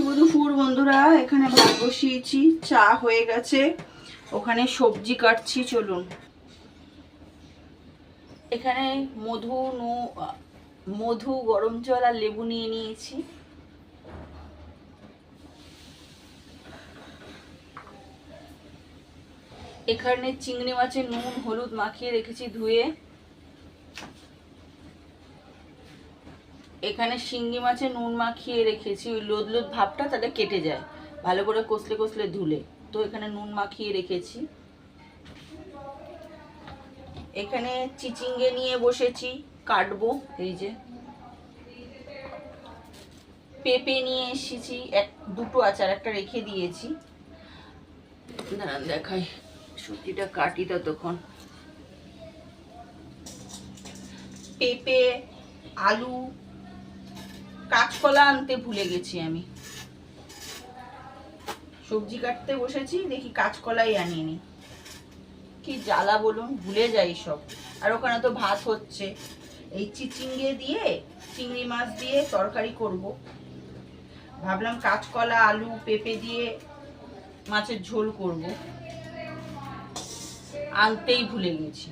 শুভ দুপুর বন্ধুরা, এখানে ভাত বসিয়েছি, চা হয়ে গেছে, ওখানে সবজি কাটছি। চলুন। এখানে মধু গরম জল আর লেবু নিয়ে নিয়েছি। এখানে চিংড়ি মাছের নুন হলুদ মাখিয়ে রেখেছি ধুয়ে। এখানে শিঙ্গি মাছে নুন মাখিয়ে রেখেছি, ওই লোদ লোদ ভাবটা তাহলে কেটে যায়, ভালো করে কষলে কষলে ধুলে। তো এখানে নুন মাখিয়ে রেখেছি। এখানে চিচিঙ্গে নিয়ে বসেছি, কাটবো। এই যে পেঁপে নিয়ে এসেছি, দুটো আচার, একটা রেখে দিয়েছি। দাঁড়ান দেখাই, সবজিটা কাটি ততক্ষণ। পেঁপে, আলু, কাঁচকলা আনতে ভুলে গেছি আমি। সবজি কাটতে বসেছি, দেখি কাঁচকলাই আনিনি। কি জ্বালা বলুন, ভুলে যাই সব। আর ওখানে তো ভাত হচ্ছে। এই চিচিঙ্গে দিয়ে চিংড়ি মাছ দিয়ে তরকারি করব। ভাবলাম কাঁচকলা আলু পেঁপে দিয়ে মাছের ঝোল করব, আনতেই ভুলে গেছি।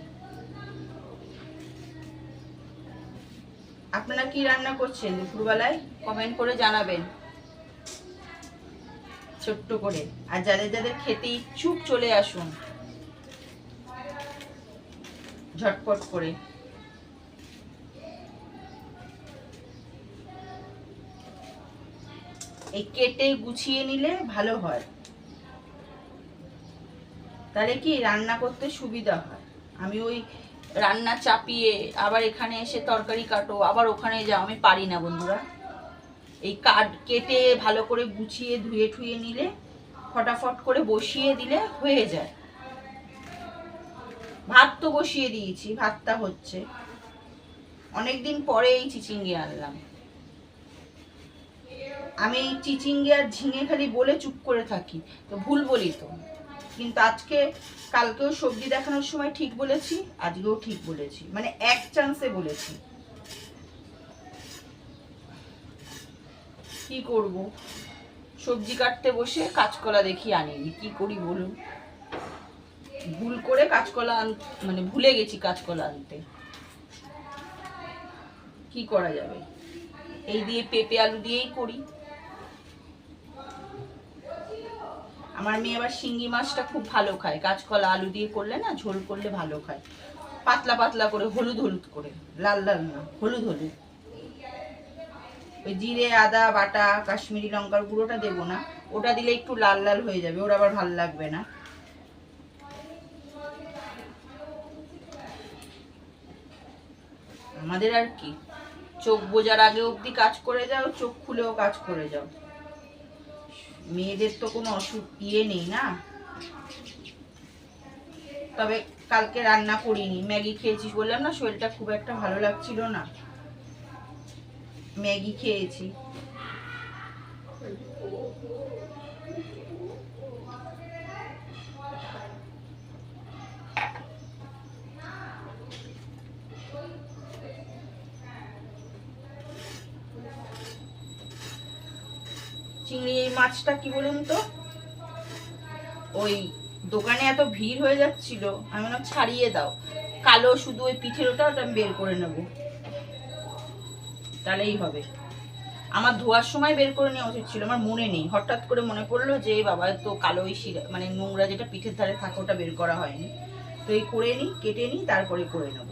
আপনারা কি রান্না করছেন দুপুরবেলায় কমেন্ট করে জানাবেন ছোট্ট করে। আর যাদের যাদের খেতে ইচ্ছুক চলে আসুন ঝটপট করে। এই কেটে গুছিয়ে নিলে ভালো হয়, তাহলে কি রান্না করতে সুবিধা হয়। আমি ওই রান্না চাপিয়ে আবার এখানে এসে তরকারি কাটো, আবার ওখানে যাও, আমি পারি না বন্ধুরা। এই কেটে ভালো করে গুছিয়ে ধুয়ে ঠুয়ে নিলে ফটাফট করে বসিয়ে দিলে হয়ে যায়। ভাত তো বসিয়ে দিয়েছি, ভাতটা হচ্ছে। অনেকদিন পরে এই চিচিঙ্গে আনলাম। আমি চিচিঙ্গে আর ঝিঙে খালি বলে চুপ করে থাকি, তো ভুল বলি তো। কিন্তু আজকে কালকেও সবজি দেখানোর সময় ঠিক বলেছি, আজকেও ঠিক বলেছি, মানে এক চান্সে বলেছি। কি করব, সবজি কাটতে বসে কাঁচকলা দেখি আনিনি, কি করি বলুন। ভুল করে কাঁচকলা মানে ভুলে গেছি কাঁচকলা আনতে, কি করা যাবে। এই দিয়ে পেঁপে আলু দিয়েই করি। আমার মেয়ে আবার শিঙ্গি মাছটা খুব ভালো খায়, কাঁচকলা আলু দিয়ে করলে না, ঝোল করলে ভালো খায়। পাতলা পাতলা করে, হলুদ হলুদ করে, লাল লাল না, হলুদ হলুদ। ওই জিরে আদা বাটা কাশ্মীরি লঙ্কার গুঁড়োটা দেবো না, ওটা দিলে একটু লাল লাল হয়ে যাবে, ওর আবার ভালো লাগবে না। আমাদের আর কি, চোখ বোঝার আগে অবধি কাজ করে যাও, চোখ খুলেও কাজ করে যাও। মেয়েদের তো কোনো ইয়ে নেই না। তবে কালকে রান্না করিনি, ম্যাগি খেয়েছি, বললাম না শরীরটা খুব একটা ভালো লাগছিল না, ম্যাগি খেয়েছি। চিংড়ি মাছটা কি বলুন তো, ওই দোকানে এত ভিড় হয়ে যাচ্ছিল, আমি না ছাড়িয়ে দাও, কালো শুধু ওই পিঠের ওটা আমি বের করে নেব, তাহলেই হবে। আমার ধোয়ার সময় বের করে নেওয়া উচিত ছিল, আমার মনে নেই, হঠাৎ করে মনে পড়লো যে বাবা তো কালো ওই শিরা মানে নোংরা যেটা পিঠের ধারে থাকে ওটা বের করা হয়নি। তো এই করে নিই, কেটে নিই, তারপরে করে নেব।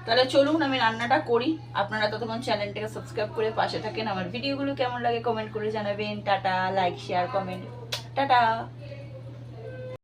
তাহলে চলুন আমি রান্নাটা করি। আপনারা ততক্ষণ চ্যানেলটাকে সাবস্ক্রাইব করে পাশে থাকেন। আমার ভিডিওগুলো কেমন লাগে কমেন্ট করে জানাবেন। Tata, like share comment, tata.